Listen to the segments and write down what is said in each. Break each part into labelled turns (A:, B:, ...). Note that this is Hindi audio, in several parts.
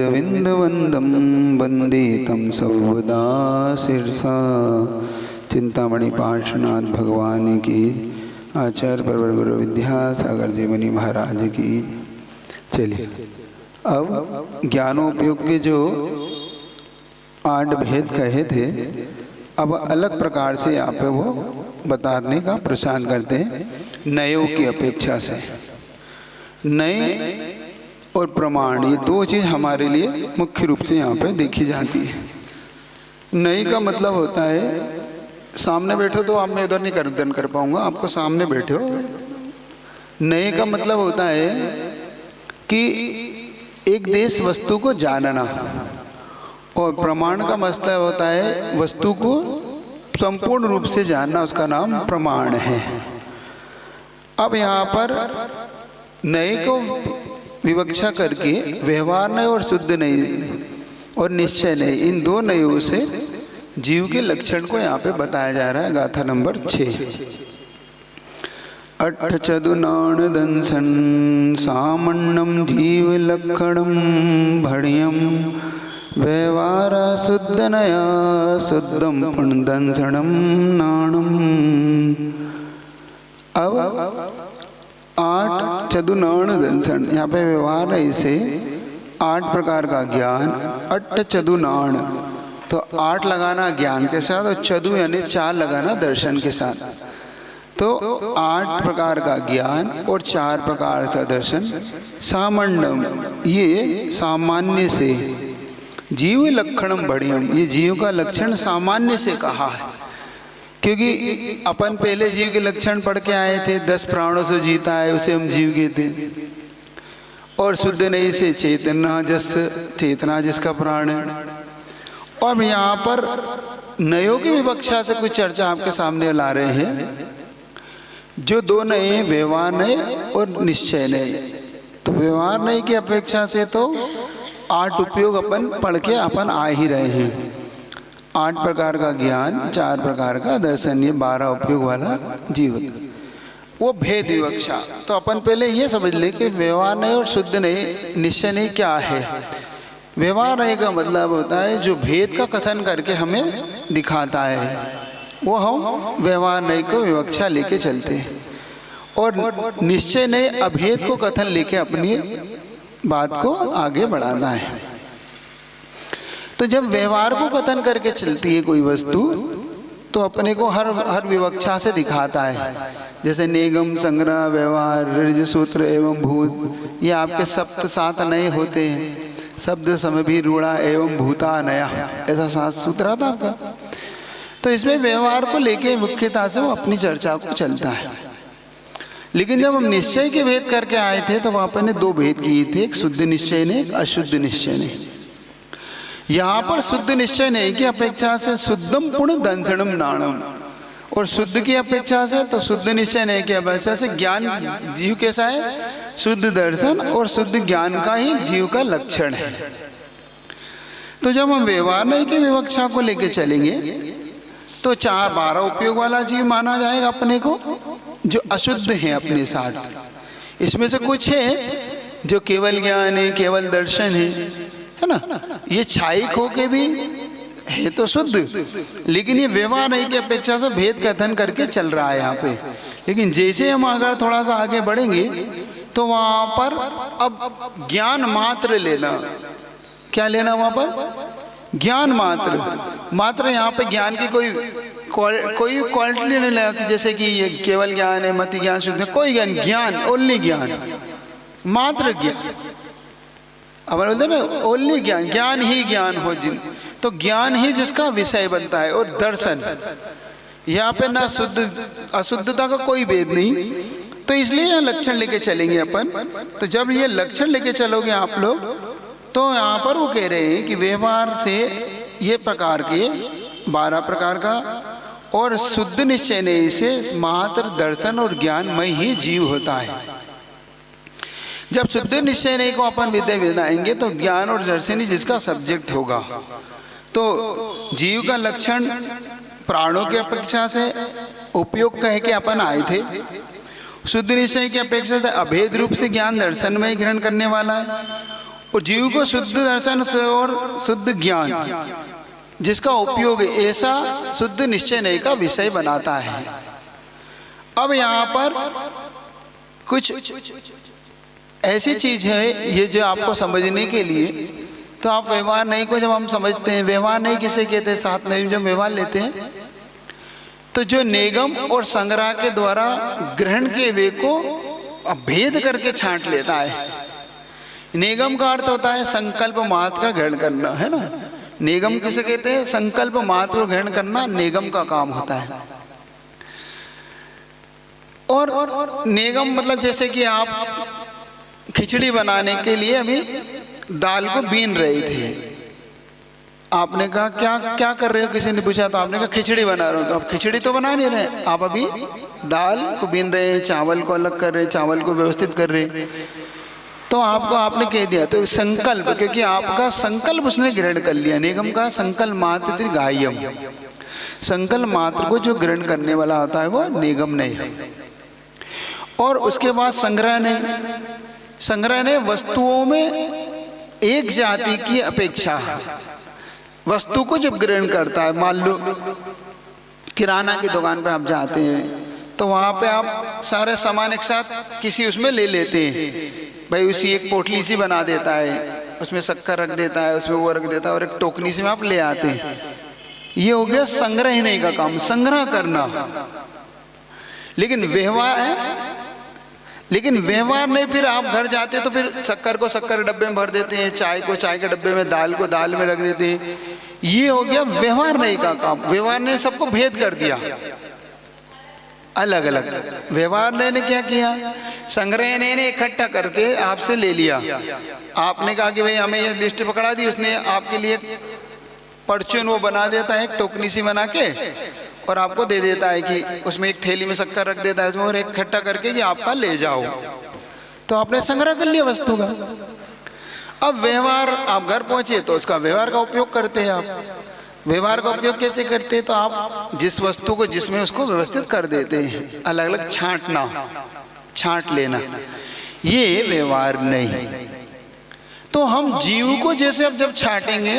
A: गोविंदवंदं वंदे तं सर्वदा शिरसा। चिंतामणि पार्श्वनाथ भगवान की, आचार्य परवर गुरु विद्यासागर जी मुनि महाराज की। चलिए, अब ज्ञानोपयोग के जो 8 भेद कहे थे, अब अलग प्रकार से यहाँ पे वो बताने का प्रयास करते हैं नयों की अपेक्षा से। नए और प्रमाण, ये 2 चीज़ हमारे लिए मुख्य रूप से यहाँ पे देखी जाती है। नई का मतलब होता है, सामने बैठो तो आप मैं उधर नहीं गर्दन कर पाऊंगा, आपको सामने बैठे हो। नए का मतलब होता है कि एक देश वस्तु को जानना, और प्रमाण का मतलब होता है वस्तु को संपूर्ण रूप से जानना, उसका नाम प्रमाण है। अब यहाँ पर नए को विवक्षा करके व्यवहार नय और शुद्ध नय और निश्चय नय, इन 2 नयों से जीव के लक्षण को यहाँ पे बताया जा रहा है। गाथा नंबर 6। अट्ठ चदुनाण दंसन सामन्नम जीव लक्षणम भण्यम व्यवहार शुद्ध नया शुद्धम पुण्य दंसनम नाणम। अब 8 चदुनाण दंसन, यहाँ पे व्यवहार है, इसे 8 प्रकार का ज्ञान। अट्ठ चदुनाण, तो 8 लगाना ज्ञान के साथ, और चदु यानी 4 लगाना दर्शन के साथ। तो 8 प्रकार का ज्ञान और 4 प्रकार का दर्शन। सामान्यम, ये सामान्य से, जीव लक्षणम बढ़ियम, ये जीव का लक्षण सामान्य से कहा है, क्योंकि अपन पहले जीव के लक्षण पढ़ के आए थे। 10 प्राणों से जीता है, उसे हम जीव कहते हैं। और शुद्ध नहीं से चेतना, जस चेतना जिसका प्राण है। और यहाँ पर नयों की विवक्षा से कुछ चर्चा आपके सामने ला रहे हैं। जो 2 नए, व्यवहार नय और निश्चय नय। तो व्यवहार नय की अपेक्षा से तो 8 उपयोग अपन पढ़ के अपन आ ही रहे हैं। 8 प्रकार का ज्ञान, 4 प्रकार का दर्शन, ये 12 उपयोग वाला जीव होता। वो भेद विवक्षा, तो अपन पहले ये समझ ले कि व्यवहार नहीं और शुद्ध नहीं, निश्चय नहीं क्या है। व्यवहार नहीं का मतलब होता है जो भेद का कथन करके हमें दिखाता है, वो हम व्यवहार नहीं को विवक्षा लेके चलते हैं। और निश्चय नहीं अभेद को कथन लेके अपनी बात को आगे बढ़ाना है। तो जब व्यवहार को कथन करके चलती है कोई वस्तु, तो अपने को हर विवक्षा से दिखाता है। जैसे निगम, संग्रह, व्यवहार, ऋज, सूत्र एवं भूत, ये आपके सप्त 7 नए होते हैं। शब्द समय भी रूढ़ा एवं भूता नया, ऐसा 7 सूत्र आता आपका। तो इसमें व्यवहार को लेके मुख्यता से वो अपनी चर्चा को चलता है। लेकिन जब हम निश्चय के भेद करके आए थे, तो वहाँ पर ने 2 भेद किए थे, एक शुद्ध निश्चय ने, एक अशुद्ध निश्चय ने। यहाँ पर शुद्ध निश्चय नहीं की अपेक्षा से शुद्धम पुण्य दंसनम नाणम, और शुद्ध की अपेक्षा से तो शुद्ध निश्चय नहीं की अपेक्षा से ज्ञान जीव कैसा है, शुद्ध दर्शन और शुद्ध ज्ञान का ही जीव का लक्षण है। तो जब हम व्यवहार नहीं की विवक्षा को लेके चलेंगे, तो 12 उपयोग वाला जीव माना जाएगा अपने को, जो अशुद्ध है अपने साथ। इसमें से कुछ है जो केवल ज्ञान है, केवल दर्शन है ना, ये छायिक होके भी है तो शुद्ध, लेकिन ये व्यवहार नहीं की अपेक्षा से भेद कथन करके चल रहा है यहाँ पे। लेकिन जैसे हम अगर थोड़ा सा आगे बढ़ेंगे, तो वहाँ पर अब ज्ञान मात्र लेना, क्या लेना वहाँ पर, ज्ञान मात्र। यहाँ पे ज्ञान की कोई क्वालिटी नहीं लगा कि जैसे कि ये केवल ज्ञान है, मति ज्ञान, शुद्ध, कोई ज्ञान, ओनली ज्ञान, मात्र ज्ञान। अब बोलते ना ओनली ज्ञान, ज्ञान ही ज्ञान हो जिन, तो ज्ञान ही जिसका विषय बनता है। और दर्शन, यहाँ पे ना शुद्ध अशुद्धता का कोई भेद नहीं। तो इसलिए यहाँ लक्षण लेके चलेंगे अपन। तो जब ये लक्षण लेके चलोगे आप लोग, तो यहाँ पर वो कह रहे हैं कि व्यवहार से ये प्रकार के 12 प्रकार का, और शुद्ध निश्चय ने इसे मात्र दर्शन और ज्ञानमय ही जीव होता है। जब शुद्ध निश्चय नहीं को अपन विद्या बनाएंगे, तो ज्ञान और दर्शन ही जिसका सब्जेक्ट होगा। तो जीव का लक्षण प्राणों की अपेक्षा से उपयोग कह के अपन आए थे। शुद्ध निश्चय की अपेक्षा से अभेद रूप से ज्ञान दर्शन में ही ग्रहण करने वाला है, और जीव को शुद्ध दर्शन और शुद्ध ज्ञान जिसका उपयोग ऐसा शुद्ध निश्चय नहीं का विषय बनाता है। अब यहाँ पर कुछ ऐसी चीज है ये जो आपको समझने के लिए, तो आप व्यवहार नहीं को जब हम समझते हैं, व्यवहार नहीं किसे कहते हैं, साथ में जब व्यवहार लेते हैं तो जो निगम और संग्रह के द्वारा ग्रहण के वे को भेद करके छांट लेता है। निगम का अर्थ होता है संकल्प मात्र का ग्रहण करना, है ना। निगम किसे कहते हैं? संकल्प मात्र को ग्रहण करना निगम का काम होता है। और निगम मतलब जैसे कि आप खिचड़ी बनाने के लिए अभी दाल को बीन रहे थे, आपने कहा क्या क्या कर रहे हो, किसी ने पूछा तो आपने कहा खिचड़ी बना रहा हूं। तो आप खिचड़ी तो बना नहीं रहे, आप अभी दाल को बीन रहे हैं, चावल को अलग कर रहे हैं, चावल को व्यवस्थित कर रहे हैं। तो आपने कह दिया, तो संकल्प, क्योंकि आपका संकल्प उसने ग्रहण कर लिया। निगम का संकल्प मात्र गाह्यम, संकल्प मात्र को जो ग्रहण करने वाला होता है वो निगम नहीं है। और उसके बाद संग्रह ने वस्तुओं में एक जाति की अपेक्षा वस्तु को जब ग्रहण करता है, मान लो किराना की दुकान पे आप जाते हैं तो वहाँ पे आप सारे सामान एक साथ किसी उसमें ले लेते हैं, भाई उसी एक पोटली सी बना देता है, उसमें शक्कर रख देता है, उसमें वो रख देता है और एक टोकनी से आप ले आते हैं। ये हो गया संग्रह नहीं का काम, संग्रह करना। लेकिन व्यवहार नहीं, फिर आप घर जाते तो फिर शक्कर को शक्कर डब्बे में भर देते हैं, चाय को चाय के डब्बे में, दाल को दाल में रख देते हैं। ये हो गया व्यवहार नहीं का काम। व्यवहार ने सबको भेद कर दिया अलग अलग। व्यवहार ने क्या किया? संग्रह ने इकट्ठा करके आपसे ले लिया। आपने कहा कि भाई हमें ये लिस्ट पकड़ा दी, उसने आपके लिए परचून वो बना देता है, एक टोकनी सी बना के, और आपको दे देता है कि उसमें एक थैली में शक्कर रख देता है और इकट्ठा करके कि आपका ले जाओ। तो आपने संग्रह कर लिया वस्तु का। अब व्यवहार, आप घर पहुंचे तो उसका व्यवहार का उपयोग करते हैं। आप व्यवहार का उपयोग कैसे करते हैं? तो आप जिस वस्तु को जिसमें उसको व्यवस्थित कर देते हैं, अलग अलग छांट लेना, ये व्यवहार नहीं। तो हम जीव को जैसे अब जब छांटेंगे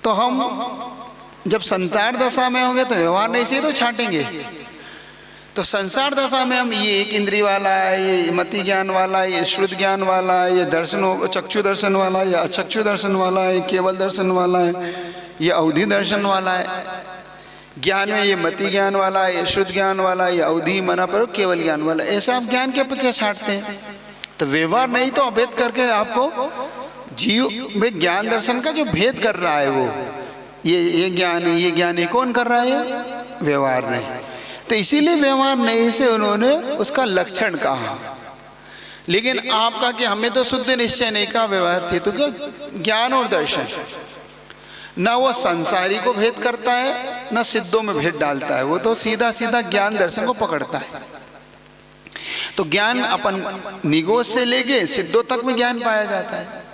A: तो हम जब संसार दशा में होंगे तो व्यवहार नहीं से तो छांटेंगे। तो संसार दशा में हम ये एक इंद्रिय वाला है, ये मति ज्ञान वाला है, ये श्रुत ज्ञान वाला है, ये दर्शन चक्षु दर्शन वाला है, ये अचक्षु दर्शन वाला है, केवल दर्शन वाला है, ये अवधि दर्शन वाला है। ज्ञान में ये मति ज्ञान वाला है, ये श्रुत ज्ञान वाला है, ये अवधि मना पर केवल ज्ञान वाला है। ऐसे आप ज्ञान के पीछे छांटते हैं। तो व्यवहार नहीं तो अभेद करके आपको जीव में ज्ञान दर्शन का जो भेद कर रहा है वो ये ज्ञान है, ये ज्ञान है, कौन कर रहा है? व्यवहार नहीं। तो इसीलिए व्यवहार नहीं से उन्होंने उसका लक्षण कहा। लेकिन आपका कि हमें तो शुद्ध निश्चय नहीं का व्यवहार थे, तो क्या ज्ञान और दर्शन न वो संसारी को भेद करता है न सिद्धों में भेद डालता है, वो तो सीधा सीधा ज्ञान दर्शन को पकड़ता है। तो ज्ञान अपन निगोद से लेके सिद्धों तक में ज्ञान पाया जाता है।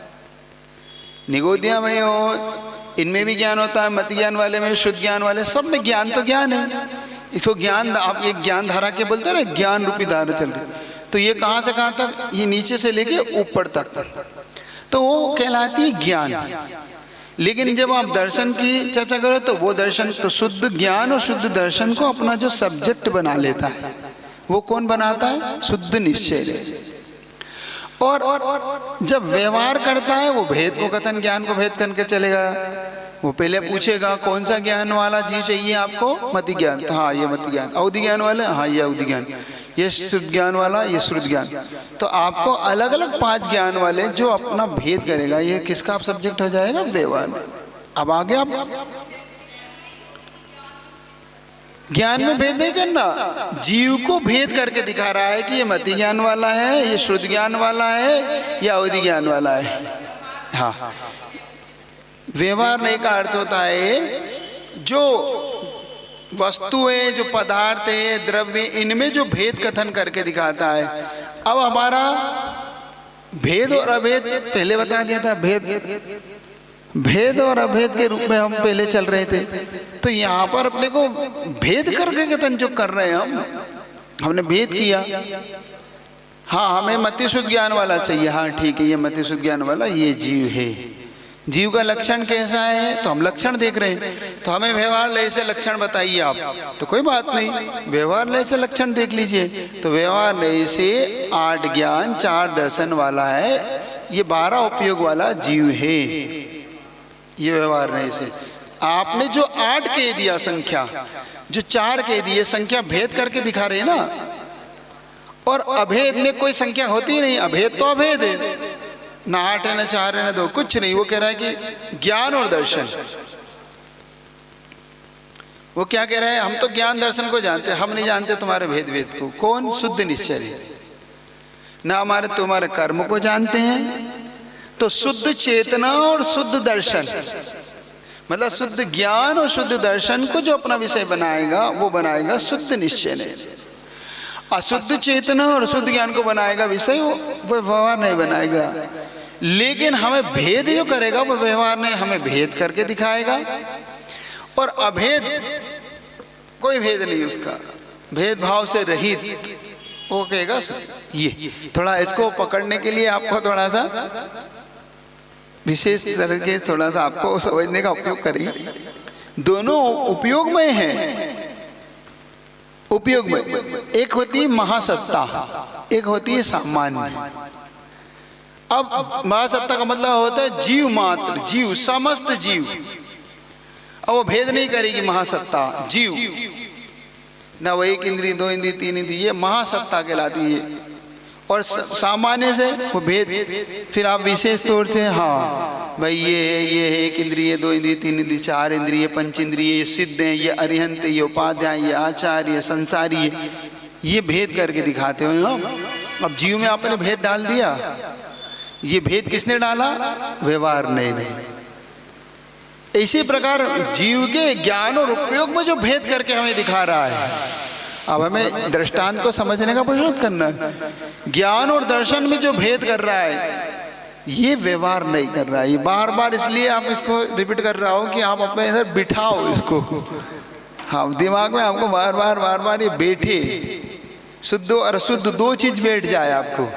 A: निगोदिया में हो, इनमें भी ज्ञान होता है, मति ज्ञान वाले में, शुद्ध ज्ञान वाले, सब में ज्ञान तो ज्ञान है। इसको ज्ञान, आप एक ज्ञान धारा के बोलते हैं ना, ज्ञान रूपी धारा चल रही। तो ये कहाँ से कहाँ तक? ये नीचे से लेके ऊपर तक, तो वो कहलाती है ज्ञान। लेकिन जब आप दर्शन की चर्चा करो तो वो दर्शन तो शुद्ध ज्ञान और शुद्ध दर्शन को अपना जो सब्जेक्ट बना लेता है, वो कौन बनाता है? शुद्ध निश्चय। और जब व्यवहार करता है वो भेद को कथन ज्ञान को भेद करके चलेगा। वो पहले पूछेगा कौन सा ज्ञान वाला जीव चाहिए आपको? मति ज्ञान, तो हाँ ये मति ज्ञान। अवधि ज्ञान वाला, हाँ ये अवधि ज्ञान। ये शुद्ध ज्ञान वाला, ये श्रुत ज्ञान। तो आपको अलग अलग 5 ज्ञान वाले जो अपना भेद करेगा, ये किसका आप सब्जेक्ट हो जाएगा? व्यवहार। अब आगे आप ज्ञान में भेद नहीं करना, जीव को भेद करके दिखा रहा है कि ये मति ज्ञान वाला है, ये श्रुत ज्ञान वाला है, या अवधि ज्ञान वाला है। हाँ, व्यवहार नहीं का अर्थ होता है जो वस्तुएं, जो पदार्थ है, द्रव्य, इनमें जो भेद कथन करके दिखाता है। अब हमारा भेद और अभेद पहले बता दिया था, भेद और अभेद के रूप में हम पहले चल रहे थे। तो यहाँ पर अपने को भेद करके कथन जो कर रहे हैं हमने भेद किया। हाँ हमें मति शुद्ध ज्ञान वाला चाहिए, हाँ ठीक है, ये मति शुद्ध ज्ञान वाला ये जीव है। जीव का लक्षण कैसा है, तो हम लक्षण देख रहे हैं, तो हमें व्यवहार लय से लक्षण बताइए आप, तो कोई बात नहीं, व्यवहार लय से लक्षण देख लीजिए। तो व्यवहार लय से 8 ज्ञान 4 दर्शन वाला है, ये 12 उपयोग वाला जीव है, ये व्यवहार लय से। आपने जो 8 कह दिया संख्या, जो 4 कह दिए संख्या, भेद करके दिखा रहे ना, और अभेद में कोई संख्या होती नहीं, अभेद तो अभेद है, ना 8 है, ना 4 है, ना 2, कुछ नहीं। वो कह रहा है कि ज्ञान और दर्शन, वो क्या कह रहा है, हम तो ज्ञान दर्शन को जानते हैं, हम नहीं जानते तुम्हारे भेद भेद को। कौन? शुद्ध निश्चय। ना हमारे तुम्हारे कर्म को जानते हैं, तो शुद्ध चेतना और शुद्ध दर्शन, मतलब शुद्ध ज्ञान और शुद्ध दर्शन को जो अपना विषय बनाएगा वो बनाएगा शुद्ध निश्चय ने। अशुद्ध चेतना और शुद्ध ज्ञान को बनाएगा विषय, वो व्यवहार नहीं बनाएगा। लेकिन हमें भेद जो करेगा वो व्यवहार नहीं, हमें भेद करके दिखाएगा। और अभेद, कोई भेद नहीं उसका, भेदभाव से रहित, वो कहेगा ये। थोड़ा इसको पकड़ने के लिए आपको थोड़ा सा विशेष तरह के थोड़ा सा आपको समझने का उपयोग करेंगे। दोनों उपयोग में है, उपयोग में एक होती है महासत्ता, एक होती है सामान्य। अब महासत्ता का मतलब होता है जीव मात्र, जीव, समस्त जीव। अब वो भेद नहीं करेगी महासत्ता, जीव ना, वो 1 इंद्रिय 2 इंद्रिय 3 इंद्रिय, ये महासत्ता कहलाती है। और सामान्य से वो भेद, फिर आप विशेष तौर से हाँ भाई ये है 1 इंद्रिय 2 इंद्रिय 3 इंद्रिय 4 इंद्रिय 5 इंद्रिय, ये सिद्ध हैं, ये अरिहंत, ये उपाध्याय, ये आचार्य, ये संसारी, ये भेद करके दिखाते हो। अब जीव में आपने भेद डाल दिया, ये भेद किसने डाला? व्यवहार नहीं। इसी प्रकार जीव के ज्ञान और उपयोग में जो भेद करके हमें दिखा रहा है, अब हमें दृष्टांत को समझने का प्रयत्न करना है। ज्ञान और दर्शन में जो भेद कर रहा है ये व्यवहार नहीं कर रहा है। ये बार बार इसलिए आप इसको रिपीट कर रहा हो कि आप अपने इधर बिठाओ इसको, हाँ दिमाग में आपको बार बार ये बैठे, शुद्ध और अशुद्ध 2 चीज बैठ जाए आपको।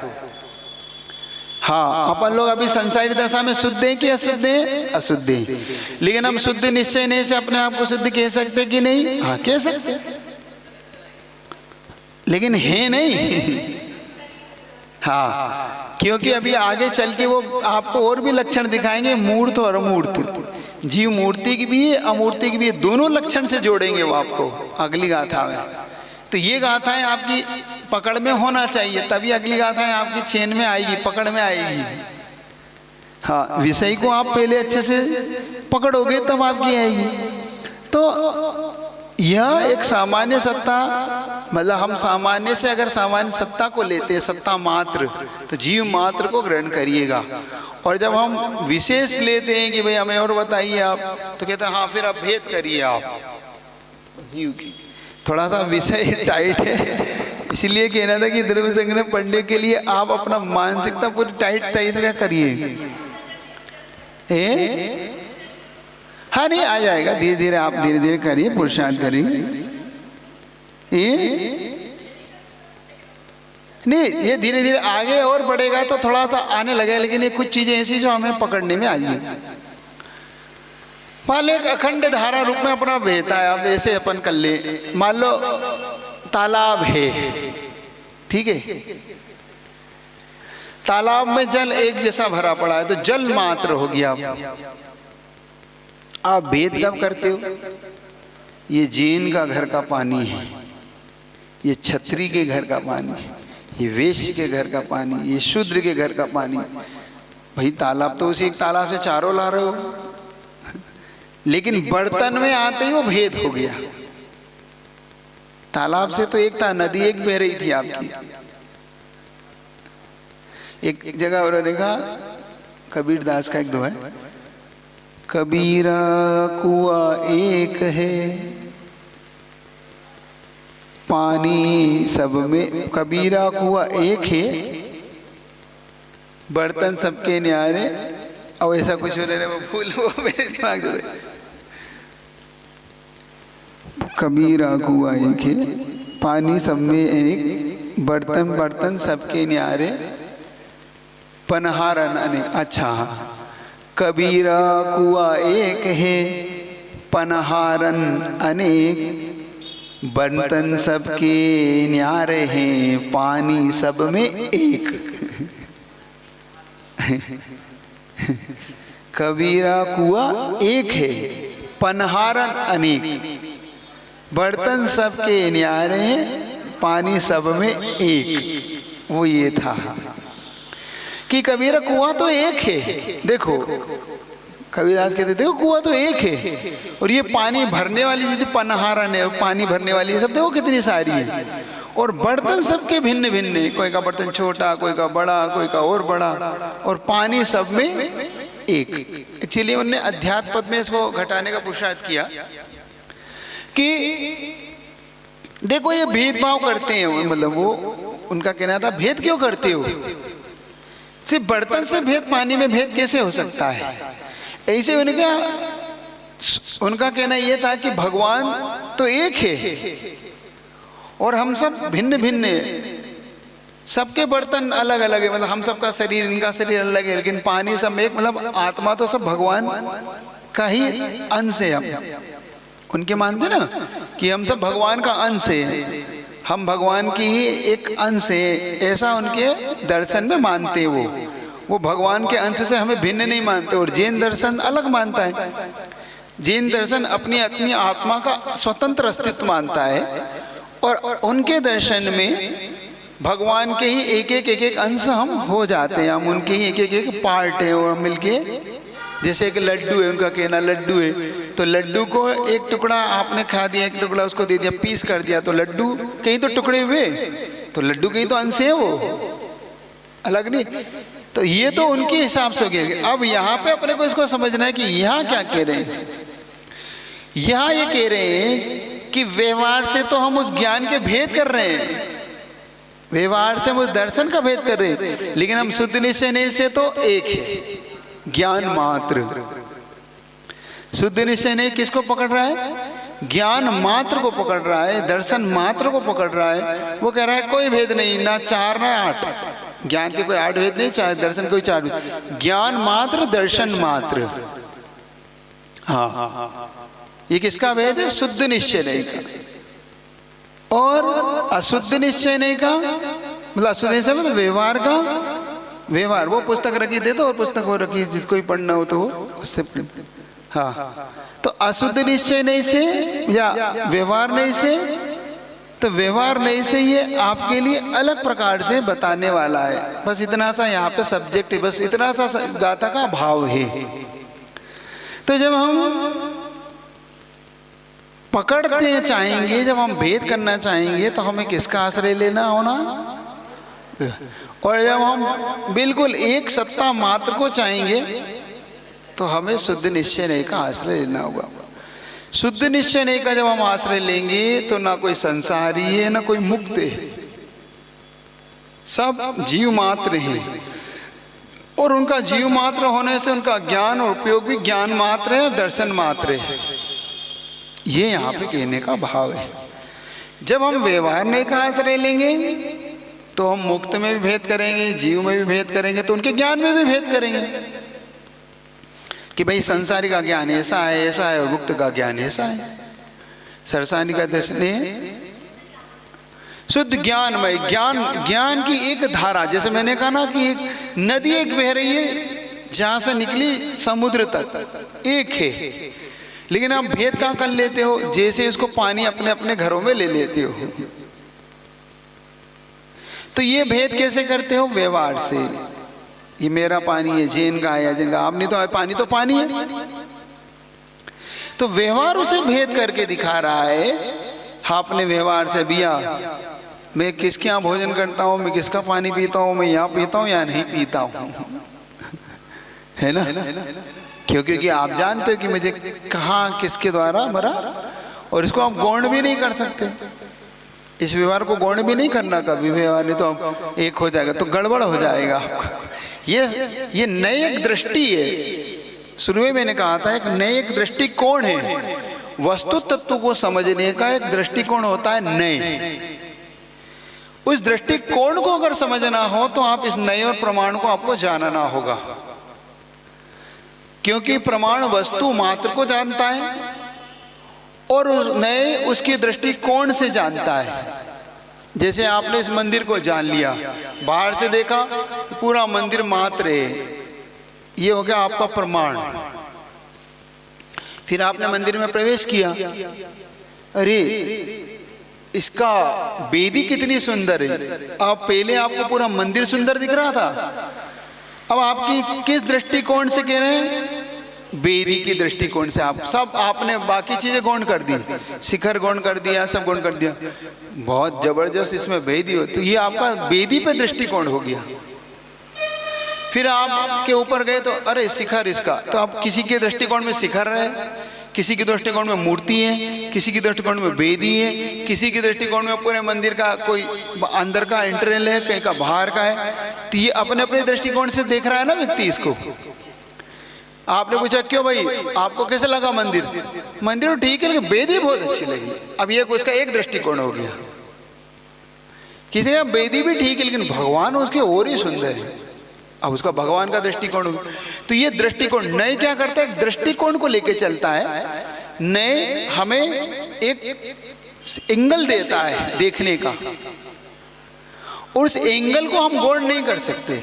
A: हाँ अपन लोग अभी संसारी दशा में शुद्ध हैं कि अशुद्ध हैं? अशुद्ध हैं। लेकिन हम शुद्ध निश्चय नहीं से अपने आप को शुद्ध कह सकते कि नहीं? हाँ कह सकते, लेकिन है नहीं। हाँ क्योंकि अभी आगे चल के वो आपको और भी लक्षण दिखाएंगे, मूर्त और अमूर्त। जीव मूर्ति की भी है, अमूर्ति की भी है, दोनों लक्षण से जोड़ेंगे वो आपको अगली गाथा में। तो ये गाथाएं आपकी पकड़ में होना चाहिए, तभी अगली गाथाएं आपकी चेन में आएगी, पकड़ में आएगी। हाँ विषय को आप पहले अच्छे से पकड़ोगे तब आपकी आएगी। तो यह एक सामान्य सत्ता, मतलब हम सामान्य से अगर सामान्य सत्ता को लेते हैं, सत्ता मात्र, तो जीव मात्र को ग्रहण करिएगा। और जब हम विशेष लेते हैं कि भाई हमें और बताइए आप, तो कहते हैं हाँ फिर आप भेद करिए आप जीव की। थोड़ा सा विषय टाइट है, इसलिए कहना था कि द्रव्य संग्रह पढ़ने के लिए आप अपना मानसिकता पूरी टाइट तरीके करिए। हाँ नहीं आ जाएगा, धीरे धीरे आप धीरे धीरे करिए, पुरुषार्थ करिए। नहीं ये धीरे धीरे आगे और बढ़ेगा तो थोड़ा सा आने लगेगा, लेकिन ये कुछ चीजें ऐसी जो हमें पकड़ने में आ जाएगी। मान लो एक अखंड धारा रूप में अपना बहता है, आप ऐसे अपन कर ले, मान लो तालाब है, ठीक है, तालाब में जल एक जैसा भरा पड़ा है, तो जल मात्र हो गया। आप भेद कब करते हो? ये जैन का घर का पानी है, ये छत्री के घर का पानी है, ये वैश्य के घर का पानी, ये शूद्र के घर का पानी। भाई तालाब तो उसी एक तालाब से चारों ला रहे हो, लेकिन बर्तन में आते ही वो भेद हो गया। तालाब से तो एक था, नदी एक बह रही थी आपकी। एक जगह उन्होंने कहा, कबीर दास का एक दोहा है, कबीरा कुआं एक है, पानी सब में। कबीरा कुआं एक है, बर्तन सबके न्यारे। और ऐसा कुछ उन्होंने वो भूल, वो मेरे दिमाग से, कबीरा कुआं एक है, पानी सब में एक, बर्तन बर्तन सबके न्यारे, पनहारन अनेक। अच्छा, कबीरा कुआ एक है, पनहारन अनेक, बर्तन सबके न्यारे हैं, पानी सब में एक। कबीरा कुआ एक है, पनहारन अनेक, बर्तन सबके न्यारे हैं, पानी सब में एक। वो ये था कि कबीरा कुआं तो एक है। देखो कबीरदास कहते देखो कुआं तो एक है, और ये पानी भरने वाली चीज पनहारन है, पानी भरने वाली सब देखो कितनी सारी है, और बर्तन सबके भिन्न भिन्न है, कोई का बर्तन छोटा, कोई का बड़ा, कोई का और बड़ा, और पानी सब में एक। एक्चुअली उन्होंने अध्यात्म पद में इसको घटाने का पुरुषार्थ किया कि देखो ये भेदभाव करते हैं, मतलब वो उनका कहना था भेद क्यों करते हो, सिर्फ बर्तन से भेद, पानी में भेद कैसे हो सकता है। ऐसे उनका कहना यह था कि भगवान तो एक है और हम सब भिन्न भिन्न है, सबके बर्तन अलग अलग है, मतलब हम सबका शरीर, इनका शरीर अलग है, लेकिन पानी सब एक, मतलब आत्मा तो सब भगवान का ही अंश है। हम उनके मानते ना कि हम सब भगवान का अंश है, हम भगवान की ही एक अंश है, ऐसा उनके दर्शन में मानते हैं। वो भगवान के अंश से हमें भिन्न नहीं मानते। और जैन दर्शन अलग मानता है, जैन दर्शन अपनी अपनी आत्मा का स्वतंत्र अस्तित्व मानता है, और उनके दर्शन में भगवान के ही एक एक अंश हम हो जाते हैं, हम उनके ही एक पार्ट है, और मिलके जैसे एक लड्डू है, उनका कहना लड्डू है, तो लड्डू को एक टुकड़ा आपने खा दिया, एक टुकड़ा उसको दे दिया, पीस कर दिया, तो लड्डू कहीं तो टुकड़े हुए, तो लड्डू कहीं तो अंश है, वो अलग नहीं। तो ये तो उनके हिसाब से हो गया। अब यहाँ पे अपने को इसको समझना है कि यहाँ क्या कह रहे हैं। यहाँ ये कह रहे हैं कि व्यवहार से तो हम उस ज्ञान के भेद कर रहे हैं, व्यवहार से हम उस दर्शन का भेद कर रहे हैं, लेकिन हम शुद्ध निश्चय से तो एक है, ज्ञान मात्र। शुद्ध निश्चय नहीं किसको पकड़ रहा है, ज्ञान मात्र को पकड़ रहा है, दर्शन मात्र को पकड़ रहा है। वो कह रहा है कोई भेद नहीं, ना 4 ना 8, ज्ञान के कोई 8 भेद नहीं, चाहे दर्शन कोई 4 भेद, ज्ञान मात्र, दर्शन मात्र। हाँ, ये किसका भेद है, शुद्ध निश्चय नहीं का। और अशुद्ध निश्चय नहीं का मतलब अशुद्ध निश्चय मतलब व्यवहार का, व्यवहार वो पुस्तक रखी दे दो, और पुस्तक वो रखी जिसको ही पढ़ना हो तो वो उससे। हाँ, तो अशुद्ध निश्चय नहीं से या व्यवहार नहीं से, तो व्यवहार नहीं से ये आपके लिए अलग प्रकार से बताने वाला है। बस इतना सा यहाँ पे सब्जेक्ट है, बस इतना सा गाथा का भाव है। तो जब हम पकड़ते चाहेंगे, जब हम भेद करना चाहेंगे, तो हमें किसका आश्रय लेना होना, और जब हम बिल्कुल एक सत्ता मात्र को चाहेंगे तो हमें शुद्ध निश्चय नहीं का आश्रय लेना होगा। शुद्ध निश्चय नहीं का जब हम आश्रय लेंगे तो ना कोई संसारी है ना कोई मुक्त है, सब जीव मात्र हैं, और उनका जीव मात्र होने से उनका ज्ञान और उपयोग भी ज्ञान मात्र है, दर्शन मात्र है। ये यहाँ पे कहने का भाव है। जब हम व्यवहार नहीं का आश्रय लेंगे तो हम मुक्त में भी भेद करेंगे, जीव में भी भेद करेंगे, तो उनके ज्ञान में भी भेद करेंगे कि भाई संसारी का ज्ञान ऐसा है और मुक्त का ज्ञान ऐसा है। सरसानी का दर्शन है शुद्ध ज्ञानमय, ज्ञान की एक धारा, जैसे मैंने कहा ना कि एक नदी एक बह रही है, जहां से निकली समुद्र तक एक है, लेकिन आप भेद कहाँ कर लेते हो, जैसे उसको पानी अपने अपने घरों में ले लेते हो। तो ये भेद कैसे करते हो, व्यवहार से। ये मेरा पानी है, जैन का है या जिनका, आप नहीं तो पानी है। तो व्यवहार उसे भेद करके दिखा रहा है। हाँ, अपने व्यवहार से बिया मैं किसके यहाँ भोजन करता हूँ, मैं किसका पानी पीता हूँ, मैं यहाँ पीता हूँ या नहीं पीता हूँ, है ना। क्योंकि आप जानते हो कि मुझे कहाँ किसके द्वारा मरा, और इसको आप गौण भी नहीं कर सकते। इस व्यवहार को गौण भी नहीं करना कभी, व्यवहार नहीं तो एक हो जाएगा, तो गड़बड़ हो जाएगा आपका। ये नई एक दृष्टि है। शुरू में मैंने कहा था एक नई एक दृष्टिकोण है, वस्तु तत्व को समझने का एक दृष्टिकोण होता है नए। उस दृष्टिकोण को अगर समझना हो तो आप इस नए और प्रमाण को आपको जानना होगा, क्योंकि प्रमाण वस्तु मात्र को जानता है और उस नए उसकी दृष्टिकोण से जानता है। जैसे आपने इस मंदिर को जान लिया, बाहर से देखा पूरा मंदिर मात्र है, ये हो गया आपका प्रमाण। फिर आपने मंदिर में प्रवेश किया, अरे इसका वेदी कितनी सुंदर है। अब पहले आपको पूरा मंदिर सुंदर दिख रहा था, अब आपकी किस दृष्टिकोण से कह रहे हैं? वेदी की दृष्टिकोण से। आप सब आपने बाकी चीजें गौण कर दी, शिखर गौण कर दिया, सब गौण कर दिया, बहुत जबरदस्त इसमें वेदी हो, तो ये आपका वेदी पे दृष्टिकोण हो गया। फिर आप के ऊपर गए तो अरे शिखर इसका, तो आप किसी के दृष्टिकोण में शिखर है, किसी के दृष्टिकोण में मूर्ति है, किसी के दृष्टिकोण में वेदी है, किसी के दृष्टिकोण में पूरे मंदिर का कोई अंदर का इंटरनल है, कहीं का बाहर का है। तो ये अपने अपने दृष्टिकोण से देख रहा है ना व्यक्ति इसको। आपने पूछा क्यों भाई, आपको कैसे लगा मंदिर? मंदिर तो ठीक है लेकिन वेदी बहुत अच्छी लगी। अब ये उसका एक दृष्टिकोण हो गया। किसी का वेदी भी ठीक है लेकिन भगवान उसके और ही सुंदर है, अब उसका भगवान का दृष्टिकोण हो गया। तो ये दृष्टिकोण नए क्या करता है? दृष्टिकोण को लेके चलता है। नए हमें एक एंगल देता है देखने का, और उस एंगल को हम गौण नहीं कर सकते।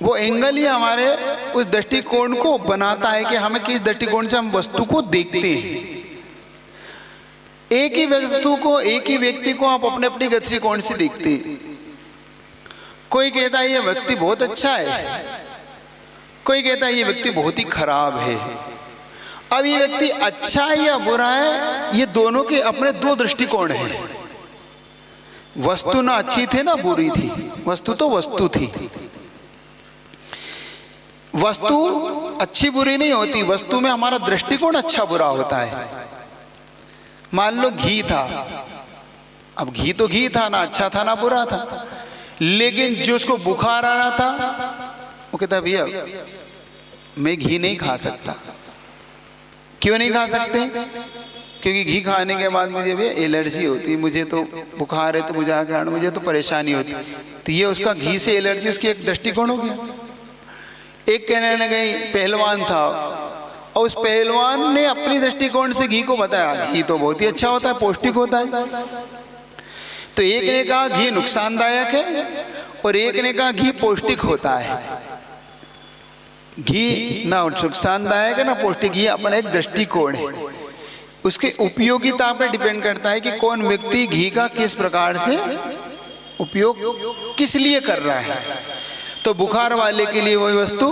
A: वो एंगल ही हमारे उस दृष्टिकोण को बनाता है कि हमें किस दृष्टिकोण से हम वस्तु को देखते हैं। एक ही वस्तु को, एक ही व्यक्ति को आप अपने अपने दृष्टिकोण से देखते हैं। कोई कहता है ये व्यक्ति बहुत अच्छा है, कोई कहता है ये व्यक्ति बहुत ही खराब है। अब ये व्यक्ति अच्छा है या बुरा है, ये दोनों के अपने दो दृष्टिकोण हैं। वस्तु ना अच्छी थी ना बुरी थी, वस्तु तो वस्तु थी। वस्तु अच्छी बुरी नहीं होती, वस्तु में हमारा दृष्टिकोण अच्छा बुरा होता है। मान लो घी था, अब घी तो घी था, ना अच्छा था ना बुरा था, लेकिन जो उसको बुखार आ रहा था वो कहता भैया मैं घी नहीं खा सकता। क्यों नहीं खा सकते? क्योंकि घी खाने के बाद मुझे भैया एलर्जी होती, मुझे तो बुखार है तो मुझे आगे मुझे तो परेशानी होती। तो ये उसका घी से एलर्जी, उसकी एक दृष्टिकोण हो गया। एक कहने लगे पहलवान था और उस पहलवान ने अपनी दृष्टिकोण से घी को बताया घी तो बहुत ही अच्छा होता है, पौष्टिक होता है। तो एक ने कहा घी नुकसानदायक है और एक ने कहा घी पौष्टिक होता है। घी ना नुकसानदायक है ना पौष्टिक, ये अपना एक दृष्टिकोण है। उसके उपयोगिता पर डिपेंड करता है कि कौन व्यक्ति घी का किस प्रकार से उपयोग किस लिए कर रहा है। तो बुखार वाले के लिए वही वस्तु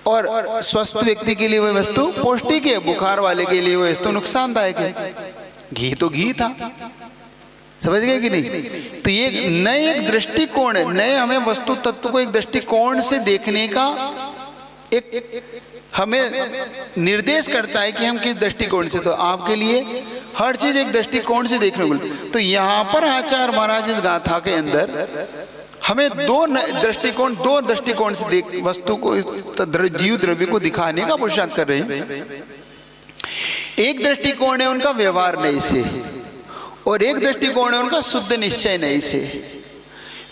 A: और स्वस्थ व्यक्ति के लिए वही वस्तु पौष्टिक है, बुखार वाले के लिए वही वस्तु नुकसानदायक है। घी तो घी था, समझ गए कि नहीं? तो ये नए एक दृष्टिकोण है, नए हमें वस्तु तत्व को एक दृष्टिकोण से देखने का एक हमें निर्देश करता है कि हम किस दृष्टिकोण से। तो आपके लिए हर चीज एक दृष्टिकोण से देखने को मिलती। तो यहाँ पर आचार्य महाराज इस गाथा के अंदर हमें दो दृष्टिकोण से देख वस्तु को, जीव द्रव्य को दिखाने का पुरुषार्थ कर रहे हैं। एक दृष्टिकोण है उनका व्यवहार नहीं से, और एक दृष्टिकोण है उनका शुद्ध निश्चय नहीं से।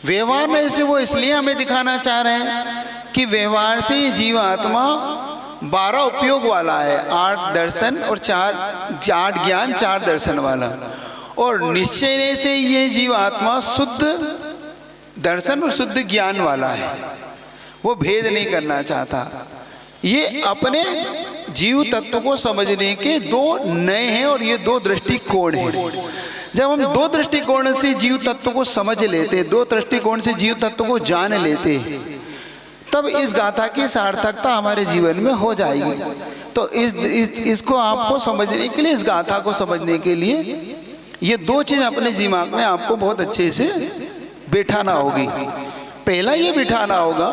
A: व्यवहार नहीं से वो इसलिए हमें दिखाना चाह रहे हैं कि व्यवहार से ये जीवात्मा 12 उपयोग वाला है, 8 दर्शन और 8 ज्ञान 4 दर्शन वाला, और निश्चय से ये जीवात्मा शुद्ध दर्शन और शुद्ध ज्ञान वाला है। वो भेद नहीं करना चाहता। ये अपने जीव तत्व को समझने के दो नए हैं और ये दो दृष्टिकोण हैं। जब हम दो दृष्टिकोण से जीव तत्व को समझ लेते, दो दृष्टिकोण से जीव तत्व को जान लेते, तब इस गाथा की सार्थकता हमारे जीवन में हो जाएगी। तो इसको आपको समझने के लिए, इस गाथा को समझने के लिए ये दो चीज अपने दिमाग में आपको बहुत अच्छे से बैठाना होगी। पहला ये बिठाना होगा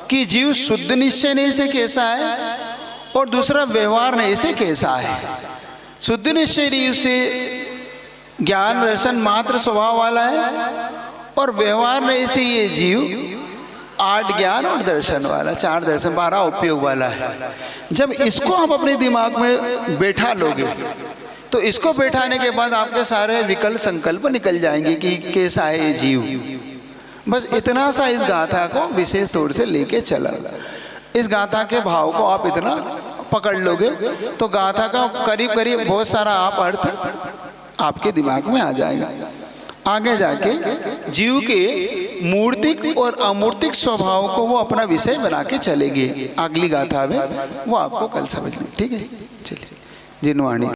A: कि जीव शुद्ध निश्चय नहीं से कैसा है, और दूसरा व्यवहार नहीं से कैसा है। शुद्ध निश्चय नहीं से ज्ञान दर्शन मात्र स्वभाव वाला है, और व्यवहार नहीं से ये जीव 8 ज्ञान और दर्शन वाला, 4 दर्शन 12 उपयोग वाला है। जब इसको आप अपने दिमाग में बैठा लोगे तो इसको बैठाने के बाद आपके सारे विकल्प संकल्प निकल जाएंगे कि कैसा है ये जीव। बस इतना सा इस गाथा को विशेष तौर से लेके चला। इस गाथा के भाव को आप इतना पकड़ लोगे तो गाथा का करीब करीब बहुत सारा आप अर्थ आपके दिमाग में आ जाएगा। आगे जाके जीव के मूर्तिक और अमूर्तिक स्वभाव को वो अपना विषय बना के चलेगी अगली गाथा में, वो आपको कल समझ लें। ठीक है, चलिए जिनवाणी